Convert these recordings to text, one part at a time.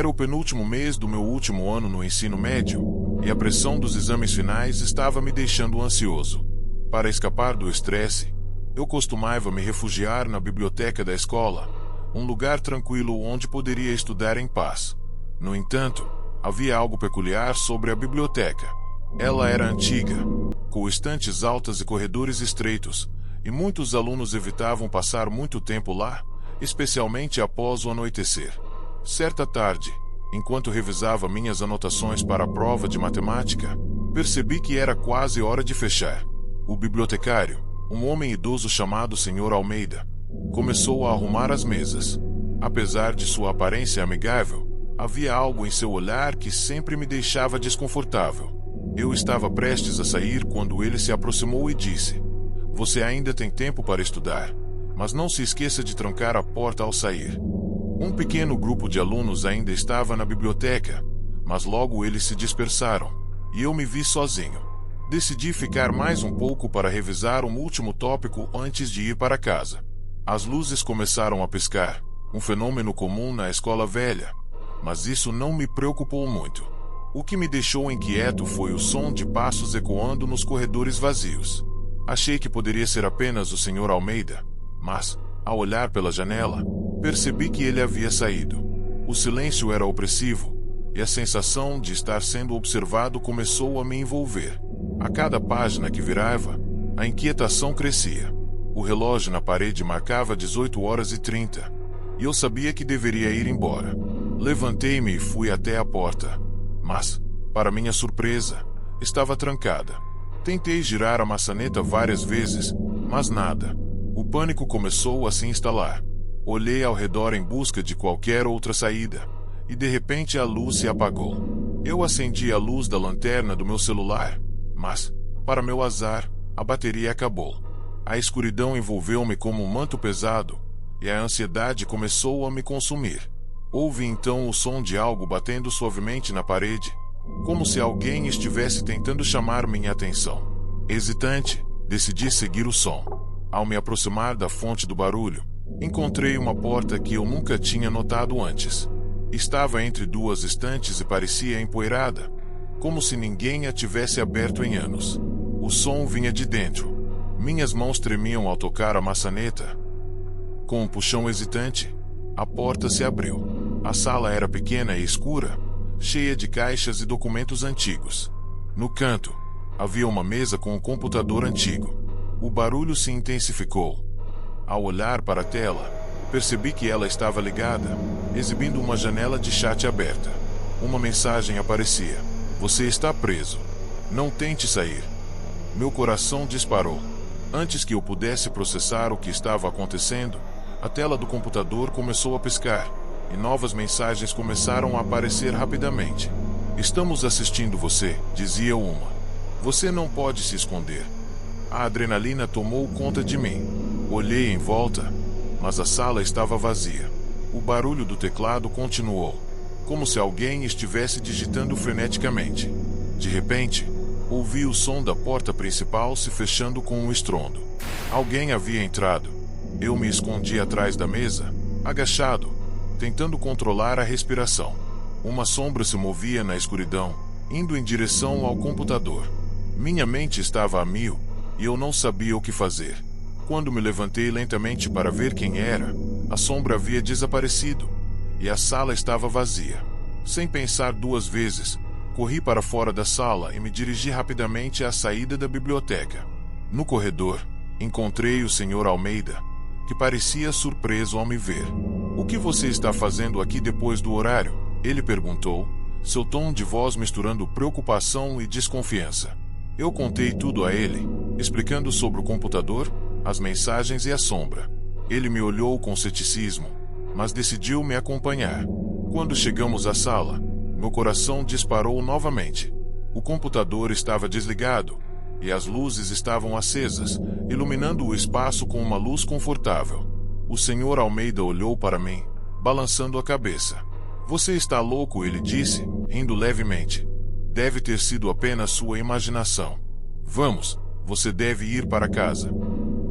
Era o penúltimo mês do meu último ano no ensino médio, e a pressão dos exames finais estava me deixando ansioso. Para escapar do estresse, eu costumava me refugiar na biblioteca da escola, um lugar tranquilo onde poderia estudar em paz. No entanto, havia algo peculiar sobre a biblioteca. Ela era antiga, com estantes altas e corredores estreitos, e muitos alunos evitavam passar muito tempo lá, especialmente após o anoitecer. Certa tarde, enquanto revisava minhas anotações para a prova de matemática, percebi que era quase hora de fechar. O bibliotecário, um homem idoso chamado Sr. Almeida, começou a arrumar as mesas. Apesar de sua aparência amigável, havia algo em seu olhar que sempre me deixava desconfortável. Eu estava prestes a sair quando ele se aproximou e disse: "Você ainda tem tempo para estudar, mas não se esqueça de trancar a porta ao sair." Um pequeno grupo de alunos ainda estava na biblioteca, mas logo eles se dispersaram, e eu me vi sozinho. Decidi ficar mais um pouco para revisar um último tópico antes de ir para casa. As luzes começaram a piscar, um fenômeno comum na escola velha, mas isso não me preocupou muito. O que me deixou inquieto foi o som de passos ecoando nos corredores vazios. Achei que poderia ser apenas o Sr. Almeida, mas, ao olhar pela janela, percebi que ele havia saído. O silêncio era opressivo, e a sensação de estar sendo observado começou a me envolver. A cada página que virava, a inquietação crescia. O relógio na parede marcava 18h30, e eu sabia que deveria ir embora. Levantei-me e fui até a porta, mas, para minha surpresa, estava trancada. Tentei girar a maçaneta várias vezes, mas nada. O pânico começou a se instalar. Olhei ao redor em busca de qualquer outra saída, e de repente a luz se apagou. Eu acendi a luz da lanterna do meu celular, mas, para meu azar, a bateria acabou. A escuridão envolveu-me como um manto pesado, e a ansiedade começou a me consumir. Houve então o som de algo batendo suavemente na parede, como se alguém estivesse tentando chamar minha atenção. Hesitante, decidi seguir o som. Ao me aproximar da fonte do barulho, encontrei uma porta que eu nunca tinha notado antes. Estava entre duas estantes e parecia empoeirada, como se ninguém a tivesse aberto em anos. O som vinha de dentro. Minhas mãos tremiam ao tocar a maçaneta. Com um puxão hesitante, a porta se abriu. A sala era pequena e escura, cheia de caixas e documentos antigos. No canto, havia uma mesa com um computador antigo. O barulho se intensificou. Ao olhar para a tela, percebi que ela estava ligada, exibindo uma janela de chat aberta. Uma mensagem aparecia: "Você está preso. Não tente sair." Meu coração disparou. Antes que eu pudesse processar o que estava acontecendo, a tela do computador começou a piscar, e novas mensagens começaram a aparecer rapidamente. "Estamos assistindo você", dizia uma. "Você não pode se esconder." A adrenalina tomou conta de mim. Olhei em volta, mas a sala estava vazia. O barulho do teclado continuou, como se alguém estivesse digitando freneticamente. De repente, ouvi o som da porta principal se fechando com um estrondo. Alguém havia entrado. Eu me escondi atrás da mesa, agachado, tentando controlar a respiração. Uma sombra se movia na escuridão, indo em direção ao computador. Minha mente estava a mil, e eu não sabia o que fazer. Quando me levantei lentamente para ver quem era, a sombra havia desaparecido, e a sala estava vazia. Sem pensar duas vezes, corri para fora da sala e me dirigi rapidamente à saída da biblioteca. No corredor, encontrei o Sr. Almeida, que parecia surpreso ao me ver. "O que você está fazendo aqui depois do horário?" ele perguntou, seu tom de voz misturando preocupação e desconfiança. Eu contei tudo a ele, explicando sobre o computador, as mensagens e a sombra. Ele me olhou com ceticismo, mas decidiu me acompanhar. Quando chegamos à sala, meu coração disparou novamente. O computador estava desligado, e as luzes estavam acesas, iluminando o espaço com uma luz confortável. O Sr. Almeida olhou para mim, balançando a cabeça. "Você está louco", ele disse, rindo levemente. "Deve ter sido apenas sua imaginação. Vamos, você deve ir para casa."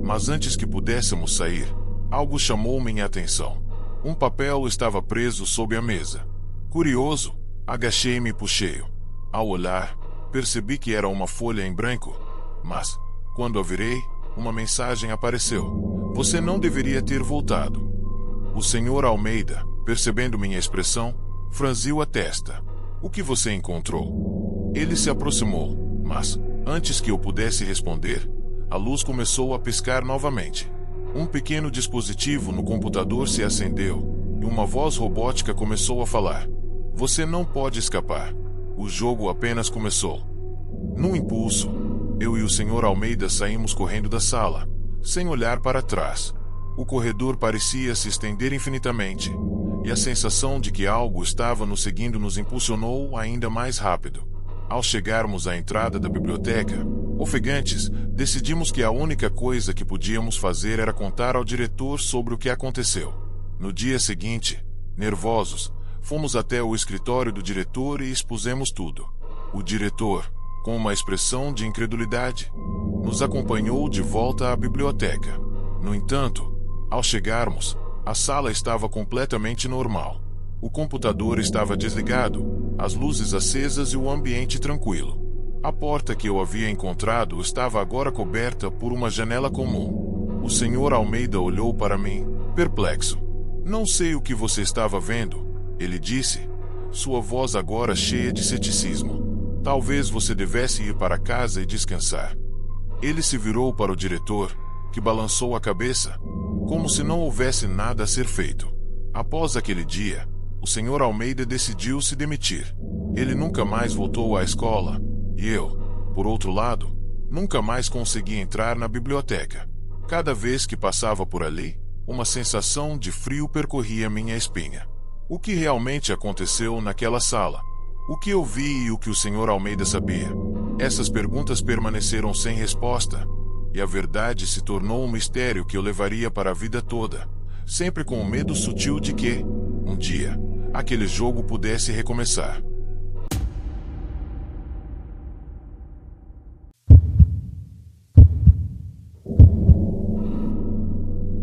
Mas antes que pudéssemos sair, algo chamou minha atenção. Um papel estava preso sob a mesa. Curioso, agachei-me e puxei-o. Ao olhar, percebi que era uma folha em branco, mas, quando a virei, uma mensagem apareceu. Você não deveria ter voltado. O Sr. Almeida, percebendo minha expressão, franziu a testa. O que você encontrou? Ele se aproximou, mas, antes que eu pudesse responder, a luz começou a piscar novamente. Um pequeno dispositivo no computador se acendeu, e uma voz robótica começou a falar. Você não pode escapar. O jogo apenas começou. Num impulso, eu e o Sr. Almeida saímos correndo da sala, sem olhar para trás. O corredor parecia se estender infinitamente, e a sensação de que algo estava nos seguindo nos impulsionou ainda mais rápido. Ao chegarmos à entrada da biblioteca, ofegantes, decidimos que a única coisa que podíamos fazer era contar ao diretor sobre o que aconteceu. No dia seguinte, nervosos, fomos até o escritório do diretor e expusemos tudo. O diretor, com uma expressão de incredulidade, nos acompanhou de volta à biblioteca. No entanto, ao chegarmos, a sala estava completamente normal. O computador estava desligado, as luzes acesas e o ambiente tranquilo. A porta que eu havia encontrado estava agora coberta por uma janela comum. O Sr. Almeida olhou para mim, perplexo. Não sei o que você estava vendo, ele disse, sua voz agora cheia de ceticismo. Talvez você devesse ir para casa e descansar. Ele se virou para o diretor, que balançou a cabeça, como se não houvesse nada a ser feito. Após aquele dia, o Sr. Almeida decidiu se demitir. Ele nunca mais voltou à escola, e eu, por outro lado, nunca mais consegui entrar na biblioteca. Cada vez que passava por ali, uma sensação de frio percorria minha espinha. O que realmente aconteceu naquela sala? O que eu vi e o que o Sr. Almeida sabia? Essas perguntas permaneceram sem resposta, e a verdade se tornou um mistério que eu levaria para a vida toda, sempre com o medo sutil de que, um dia, aquele jogo pudesse recomeçar.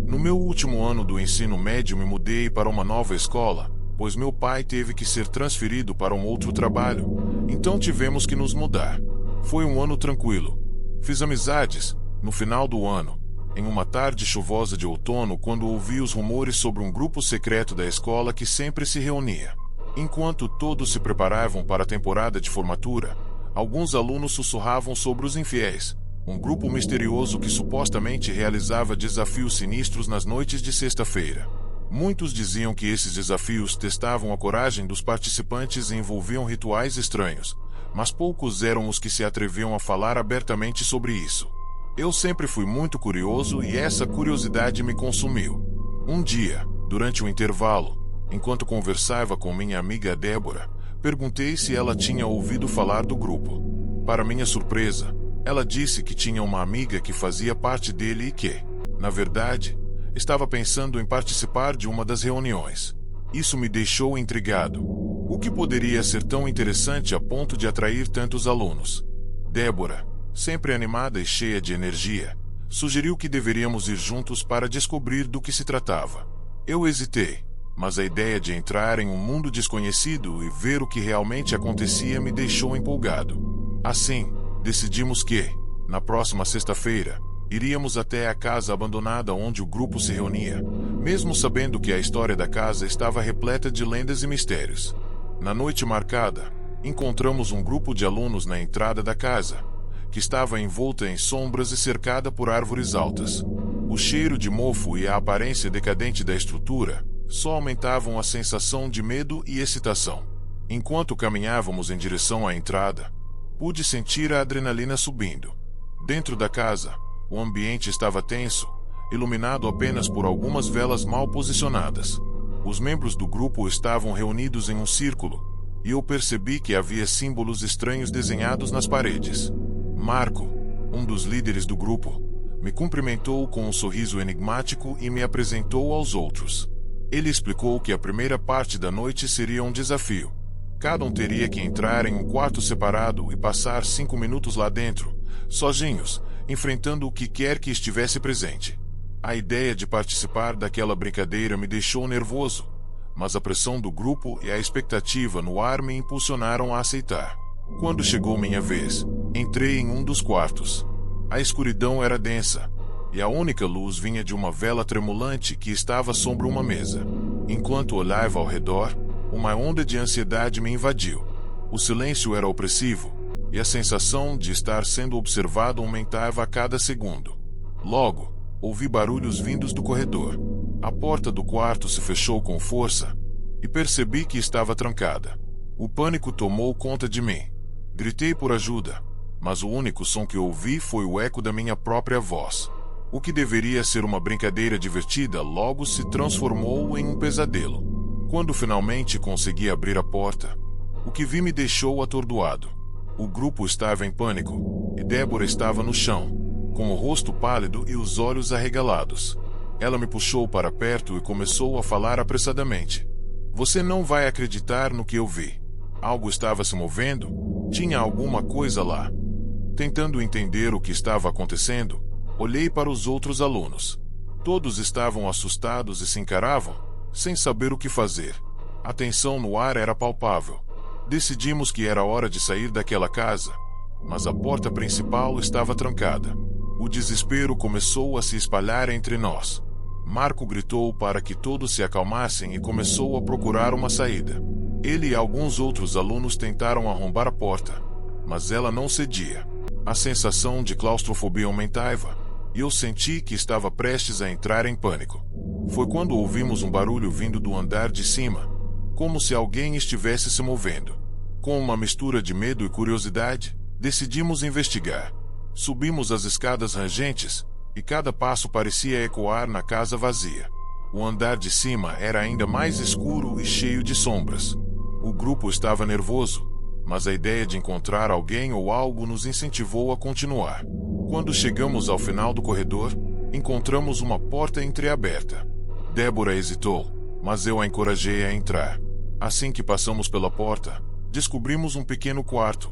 No meu último ano do ensino médio, me mudei para uma nova escola, pois meu pai teve que ser transferido para um outro trabalho, então tivemos que nos mudar. Foi um ano tranquilo. Fiz amizades, no final do ano, em uma tarde chuvosa de outono, quando ouvi os rumores sobre um grupo secreto da escola que sempre se reunia. Enquanto todos se preparavam para a temporada de formatura, alguns alunos sussurravam sobre os infiéis, um grupo misterioso que supostamente realizava desafios sinistros nas noites de sexta-feira. Muitos diziam que esses desafios testavam a coragem dos participantes e envolviam rituais estranhos, mas poucos eram os que se atreviam a falar abertamente sobre isso. Eu sempre fui muito curioso e essa curiosidade me consumiu. Um dia, durante o intervalo, enquanto conversava com minha amiga Débora, perguntei se ela tinha ouvido falar do grupo. Para minha surpresa, ela disse que tinha uma amiga que fazia parte dele e que, na verdade, estava pensando em participar de uma das reuniões. Isso me deixou intrigado. O que poderia ser tão interessante a ponto de atrair tantos alunos? Débora, sempre animada e cheia de energia, sugeriu que deveríamos ir juntos para descobrir do que se tratava. Eu hesitei, mas a ideia de entrar em um mundo desconhecido e ver o que realmente acontecia me deixou empolgado. Assim, decidimos que, na próxima sexta-feira, iríamos até a casa abandonada onde o grupo se reunia, mesmo sabendo que a história da casa estava repleta de lendas e mistérios. Na noite marcada, encontramos um grupo de alunos na entrada da casa, que estava envolta em sombras e cercada por árvores altas. O cheiro de mofo e a aparência decadente da estrutura só aumentavam a sensação de medo e excitação. Enquanto caminhávamos em direção à entrada, pude sentir a adrenalina subindo. Dentro da casa, o ambiente estava tenso, iluminado apenas por algumas velas mal posicionadas. Os membros do grupo estavam reunidos em um círculo, e eu percebi que havia símbolos estranhos desenhados nas paredes. Marco, um dos líderes do grupo, me cumprimentou com um sorriso enigmático e me apresentou aos outros. Ele explicou que a primeira parte da noite seria um desafio. Cada um teria que entrar em um quarto separado e passar 5 minutos lá dentro, sozinhos, enfrentando o que quer que estivesse presente. A ideia de participar daquela brincadeira me deixou nervoso, mas a pressão do grupo e a expectativa no ar me impulsionaram a aceitar. Quando chegou minha vez, entrei em um dos quartos. A escuridão era densa, e a única luz vinha de uma vela tremulante que estava sobre uma mesa. Enquanto olhava ao redor, uma onda de ansiedade me invadiu. O silêncio era opressivo, e a sensação de estar sendo observado aumentava a cada segundo. Logo, ouvi barulhos vindos do corredor. A porta do quarto se fechou com força, e percebi que estava trancada. O pânico tomou conta de mim. Gritei por ajuda, mas o único som que ouvi foi o eco da minha própria voz. O que deveria ser uma brincadeira divertida logo se transformou em um pesadelo. Quando finalmente consegui abrir a porta, o que vi me deixou atordoado. O grupo estava em pânico, e Débora estava no chão, com o rosto pálido e os olhos arregalados. Ela me puxou para perto e começou a falar apressadamente. Você não vai acreditar no que eu vi. Algo estava se movendo, tinha alguma coisa lá. Tentando entender o que estava acontecendo, olhei para os outros alunos. Todos estavam assustados e se encaravam, sem saber o que fazer. A tensão no ar era palpável. Decidimos que era hora de sair daquela casa, mas a porta principal estava trancada. O desespero começou a se espalhar entre nós. Marco gritou para que todos se acalmassem e começou a procurar uma saída. Ele e alguns outros alunos tentaram arrombar a porta, mas ela não cedia. A sensação de claustrofobia aumentava, e eu senti que estava prestes a entrar em pânico. Foi quando ouvimos um barulho vindo do andar de cima, como se alguém estivesse se movendo. Com uma mistura de medo e curiosidade, decidimos investigar. Subimos as escadas rangentes, e cada passo parecia ecoar na casa vazia. O andar de cima era ainda mais escuro e cheio de sombras. O grupo estava nervoso, mas a ideia de encontrar alguém ou algo nos incentivou a continuar. Quando chegamos ao final do corredor, encontramos uma porta entreaberta. Débora hesitou, mas eu a encorajei a entrar. Assim que passamos pela porta, descobrimos um pequeno quarto,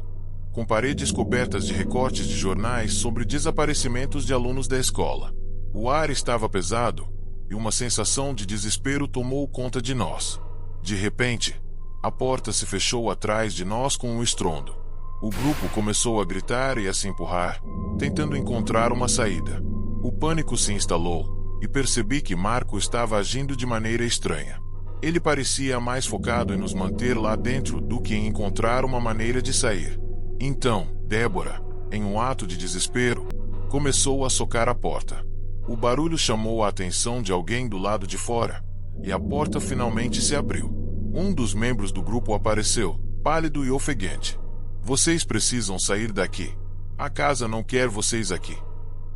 com paredes cobertas de recortes de jornais sobre desaparecimentos de alunos da escola. O ar estava pesado, e uma sensação de desespero tomou conta de nós. De repente, a porta se fechou atrás de nós com um estrondo. O grupo começou a gritar e a se empurrar, tentando encontrar uma saída. O pânico se instalou, e percebi que Marco estava agindo de maneira estranha. Ele parecia mais focado em nos manter lá dentro do que em encontrar uma maneira de sair. Então, Débora, em um ato de desespero, começou a socar a porta. O barulho chamou a atenção de alguém do lado de fora, e a porta finalmente se abriu. Um dos membros do grupo apareceu, pálido e ofegante. Vocês precisam sair daqui. A casa não quer vocês aqui.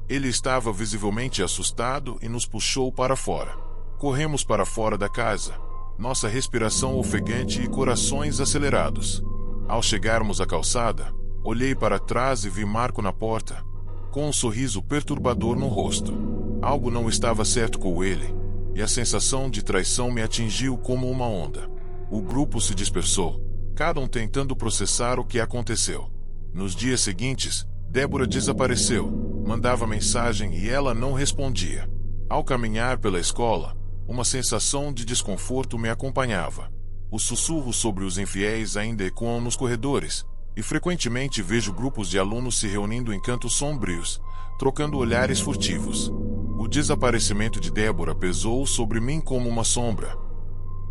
Ele estava visivelmente assustado e nos puxou para fora. Corremos para fora da casa, nossa respiração ofegante e corações acelerados. Ao chegarmos à calçada, olhei para trás e vi Marco na porta, com um sorriso perturbador no rosto. Algo não estava certo com ele, e a sensação de traição me atingiu como uma onda. O grupo se dispersou, cada um tentando processar o que aconteceu. Nos dias seguintes, Débora desapareceu, mandava mensagem e ela não respondia. Ao caminhar pela escola, uma sensação de desconforto me acompanhava. Os sussurros sobre os infiéis ainda ecoam nos corredores, e frequentemente vejo grupos de alunos se reunindo em cantos sombrios, trocando olhares furtivos. O desaparecimento de Débora pesou sobre mim como uma sombra.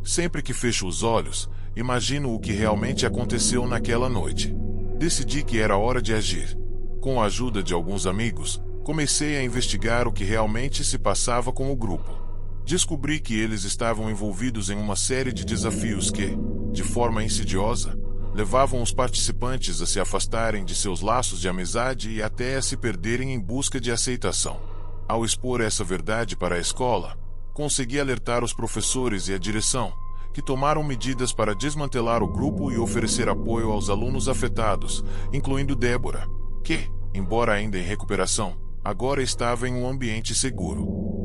Sempre que fecho os olhos, imagino o que realmente aconteceu naquela noite. Decidi que era hora de agir. Com a ajuda de alguns amigos, comecei a investigar o que realmente se passava com o grupo. Descobri que eles estavam envolvidos em uma série de desafios que, de forma insidiosa, levavam os participantes a se afastarem de seus laços de amizade e até a se perderem em busca de aceitação. Ao expor essa verdade para a escola, consegui alertar os professores e a direção, que tomaram medidas para desmantelar o grupo e oferecer apoio aos alunos afetados, incluindo Débora, que, embora ainda em recuperação, agora estava em um ambiente seguro.